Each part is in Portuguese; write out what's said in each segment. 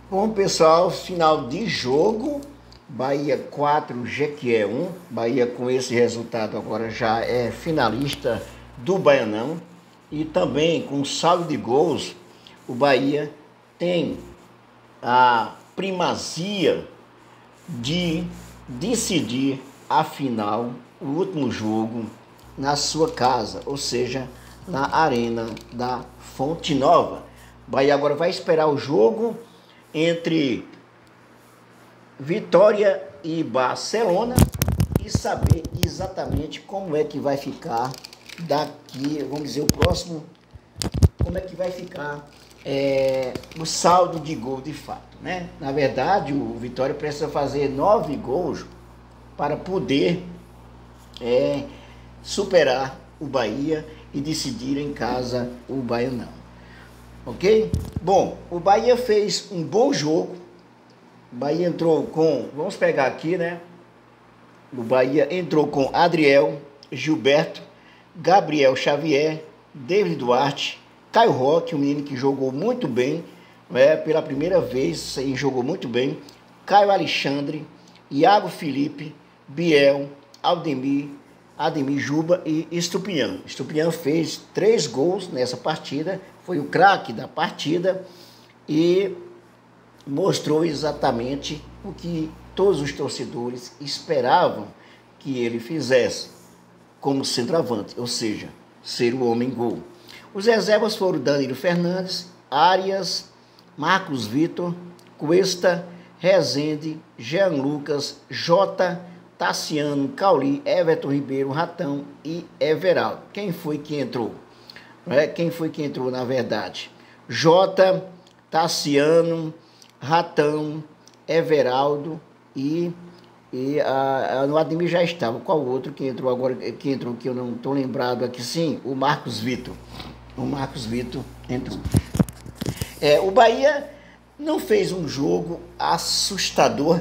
Bom, pessoal, final de jogo, Bahia 4, Jequié 1. Bahia com esse resultado agora já é finalista do Baianão. E também com saldo de gols, o Bahia tem a primazia de decidir a final, o último jogo, na sua casa, ou seja, na Arena da Fonte Nova. Bahia agora vai esperar o jogo entre Vitória e Barcelona e saber exatamente como é que vai ficar daqui, vamos dizer, o próximo, como é que vai ficar o saldo de gol de fato, né? Na verdade, o Vitória precisa fazer 9 gols para poder superar o Bahia e decidir em casa o Baianão. Ok? Bom, o Bahia fez um bom jogo. O Bahia entrou com, vamos pegar aqui, né? O Bahia entrou com Adriel, Gilberto, Gabriel Xavier, David Duarte, Caio Roque, um menino que jogou muito bem, pela primeira vez, e jogou muito bem, Caio Alexandre, Iago Felipe, Biel, Ademir Juba e Estupinhão. Estupinhão fez 3 gols nessa partida, foi o craque da partida e mostrou exatamente o que todos os torcedores esperavam que ele fizesse como centroavante, ou seja, ser o homem-gol. Os reservas foram Danilo Fernandes, Arias, Marcos Vitor, Cuesta, Rezende, Jean Lucas, Jota, Tassiano, Cauli, Everton Ribeiro, Ratão e Everaldo. Quem foi que entrou? Quem foi que entrou, na verdade? Jota, Tassiano, Ratão, Everaldo e no Ademir já estava. Qual outro que entrou agora, que eu não estou lembrado aqui? Sim, o Marcos Vitor. O Marcos Vitor entrou. O Bahia não fez um jogo assustador,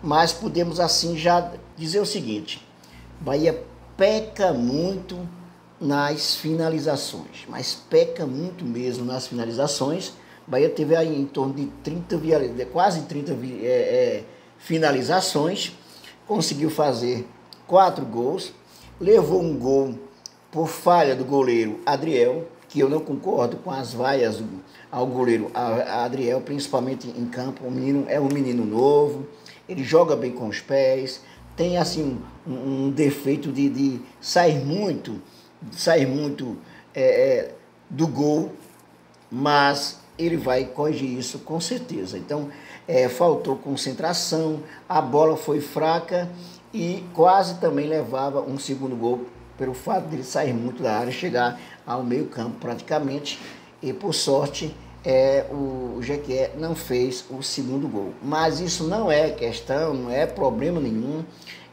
mas podemos assim já dizer o seguinte: Bahia peca muito nas finalizações, mas peca muito mesmo nas finalizações. Bahia teve aí em torno de quase 30 finalizações, conseguiu fazer 4 gols, levou um gol por falha do goleiro Adriel, que eu não concordo com as vaias ao goleiro Adriel, principalmente em campo. O menino é um menino novo, ele joga bem com os pés, tem assim um defeito de sair muito do gol, mas ele vai corrigir isso com certeza. Então, faltou concentração, a bola foi fraca e quase também levava um segundo gol pelo fato de ele sair muito da área, chegar ao meio campo praticamente, e por sorte o Jequié não fez o segundo gol. Mas isso não é questão, não é problema nenhum.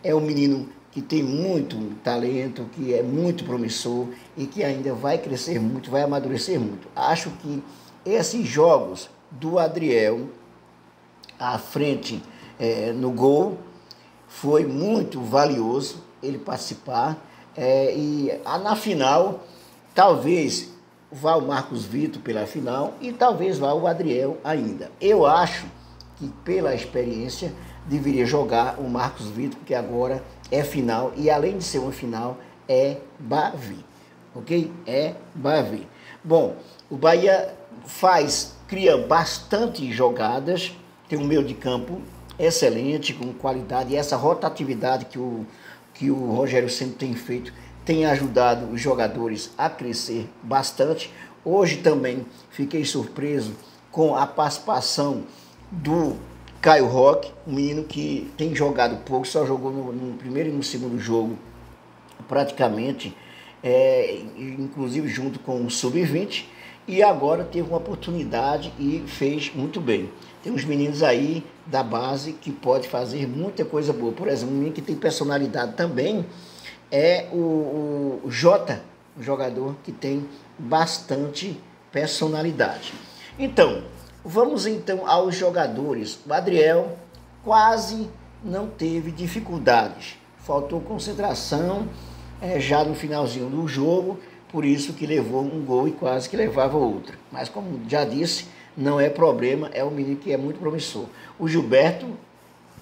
É um menino que tem muito talento, que é muito promissor e que ainda vai crescer muito, vai amadurecer muito. Acho que esses jogos do Adriel à frente no gol foi muito valioso ele participar, e na final talvez vá o Marcos Vitor pela final e talvez vá o Adriel ainda. Eu acho que pela experiência deveria jogar o Marcos Vitor, porque agora é final e além de ser uma final é Bavi, ok? É Bavi. Bom, o Bahia cria bastante jogadas, tem um meio de campo excelente, com qualidade, e essa rotatividade que o Rogério sempre tem feito tem ajudado os jogadores a crescer bastante. Hoje também fiquei surpreso com a participação do Caio Roque, um menino que tem jogado pouco, só jogou no primeiro e no segundo jogo praticamente, inclusive junto com o Sub-20, e agora teve uma oportunidade e fez muito bem. Tem uns meninos aí da base que pode fazer muita coisa boa. Por exemplo, um menino que tem personalidade também é o Jota, um jogador que tem bastante personalidade. Então, vamos então aos jogadores. O Adriel quase não teve dificuldades, faltou concentração já no finalzinho do jogo, por isso que levou um gol e quase que levava outro. Mas como já disse, não é problema, é um menino que é muito promissor. O Gilberto,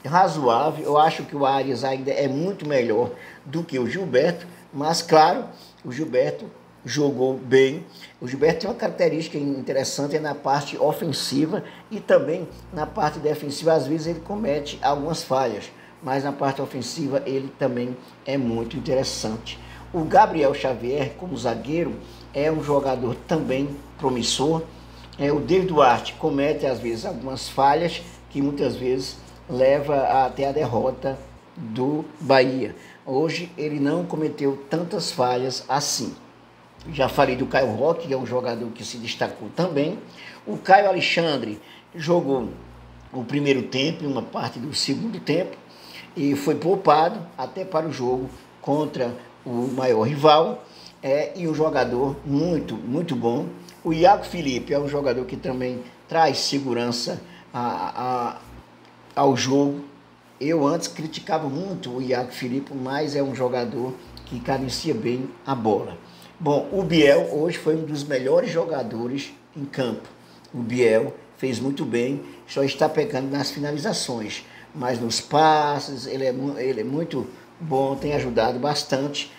razoável, eu acho que o Arias ainda é muito melhor do que o Gilberto, mas claro, o Gilberto jogou bem. O Gilberto tem uma característica interessante, é na parte ofensiva e também na parte defensiva. Às vezes ele comete algumas falhas, mas na parte ofensiva ele também é muito interessante. O Gabriel Xavier, como zagueiro, é um jogador também promissor. O David Duarte comete às vezes algumas falhas que muitas vezes leva até a derrota do Bahia. Hoje ele não cometeu tantas falhas assim. Já falei do Caio Roque, que é um jogador que se destacou também. O Caio Alexandre jogou o primeiro tempo e uma parte do segundo tempo e foi poupado até para o jogo contra o maior rival. E um jogador muito bom. O Iago Felipe é um jogador que também traz segurança ao jogo. Eu antes criticava muito o Iago Felipe, mas é um jogador que cadencia bem a bola. Bom, o Biel hoje foi um dos melhores jogadores em campo. O Biel fez muito bem, só está pecando nas finalizações, mas nos passes ele é muito bom, tem ajudado bastante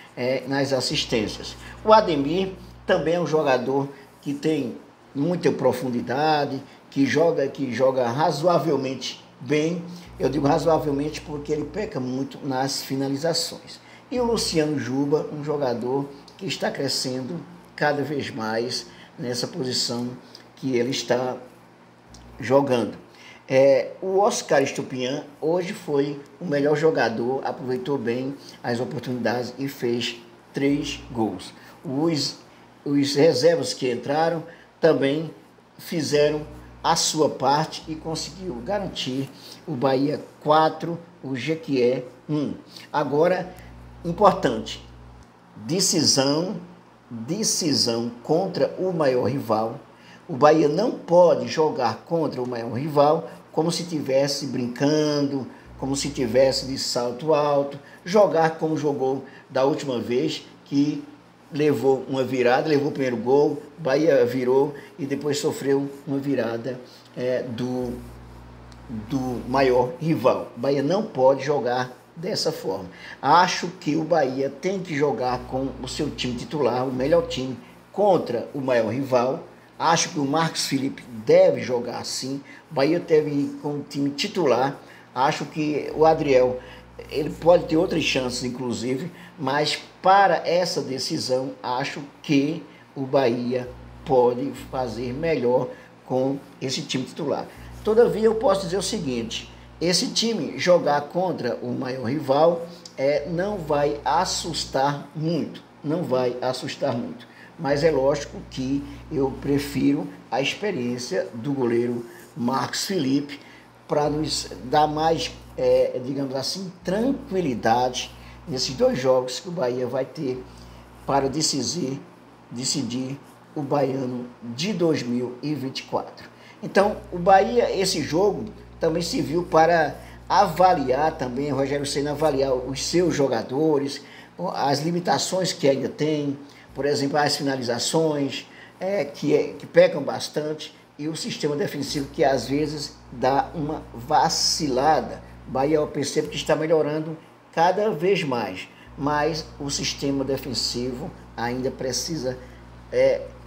nas assistências. O Ademir também é um jogador que tem muita profundidade, que joga razoavelmente bem. Eu digo razoavelmente porque ele peca muito nas finalizações. E o Luciano Juba, um jogador que está crescendo cada vez mais nessa posição que ele está jogando. O Oscar Estupiñán hoje foi o melhor jogador, aproveitou bem as oportunidades e fez 3 gols. Os reservas que entraram também fizeram a sua parte e conseguiu garantir o Bahia 4, o Jequié 1. Agora, importante, decisão contra o maior rival. O Bahia não pode jogar contra o maior rival como se estivesse brincando, como se estivesse de salto alto, jogar como jogou da última vez, que levou uma virada, levou o primeiro gol, o Bahia virou e depois sofreu uma virada do maior rival. O Bahia não pode jogar dessa forma. Acho que o Bahia tem que jogar com o seu time titular, o melhor time, contra o maior rival. Acho que o Marcos Felipe deve jogar assim. O Bahia deve ir com o time titular. Acho que o Adriel, ele pode ter outras chances, inclusive, mas para essa decisão, acho que o Bahia pode fazer melhor com esse time titular. Todavia, eu posso dizer o seguinte: esse time jogar contra o maior rival não vai assustar muito, mas é lógico que eu prefiro a experiência do goleiro Marcos Felipe para nos dar mais, digamos assim, tranquilidade nesses 2 jogos que o Bahia vai ter para decidir o Baiano de 2024. Então, o Bahia, esse jogo também serviu para avaliar também, o Rogério Ceni avaliar os seus jogadores, as limitações que ainda tem, por exemplo, as finalizações, que pecam bastante, e o sistema defensivo que às vezes dá uma vacilada. O Bahia, eu percebo que está melhorando cada vez mais, mas o sistema defensivo ainda precisa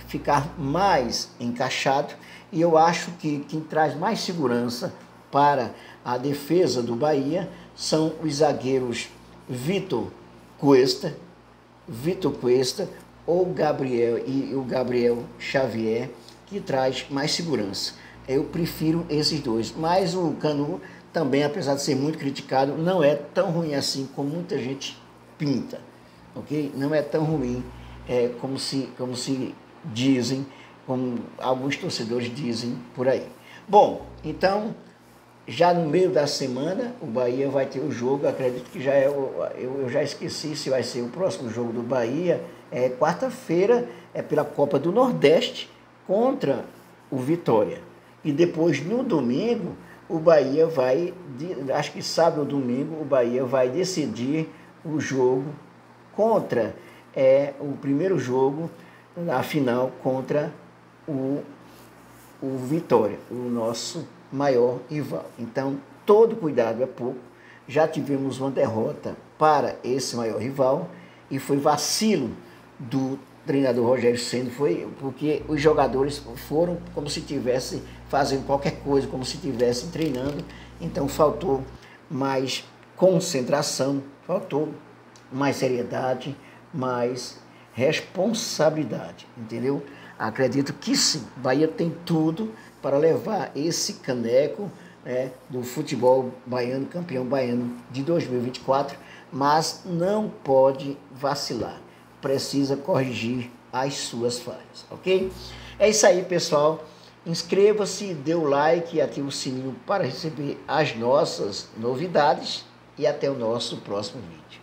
ficar mais encaixado, e eu acho que quem traz mais segurança para a defesa do Bahia são os zagueiros Vitor Cuesta ou o Gabriel Xavier, que traz mais segurança. Eu prefiro esses 2, mas o Canu também, apesar de ser muito criticado, não é tão ruim assim como muita gente pinta, ok? Não é tão ruim como se dizem, como alguns torcedores dizem por aí. Bom, então, já no meio da semana, o Bahia vai ter o jogo, acredito que já eu já esqueci se vai ser o próximo jogo do Bahia, quarta-feira, pela Copa do Nordeste, contra o Vitória. E depois, no domingo, o Bahia vai, acho que sábado ou domingo, o Bahia vai decidir o jogo contra, o primeiro jogo, a final contra o o Vitória, o nosso maior rival. Então, todo cuidado é pouco. Já tivemos uma derrota para esse maior rival e foi vacilo do treinador Rogério Ceni, foi porque os jogadores foram como se estivessem fazendo qualquer coisa, como se estivessem treinando. Então, faltou mais concentração, faltou mais seriedade, mais responsabilidade, entendeu? Acredito que sim, Bahia tem tudo para levar esse caneco, né, do futebol baiano, campeão baiano de 2024, mas não pode vacilar, precisa corrigir as suas falhas, ok? É isso aí, pessoal. Inscreva-se, dê o like e ative o sininho para receber as nossas novidades e até o nosso próximo vídeo.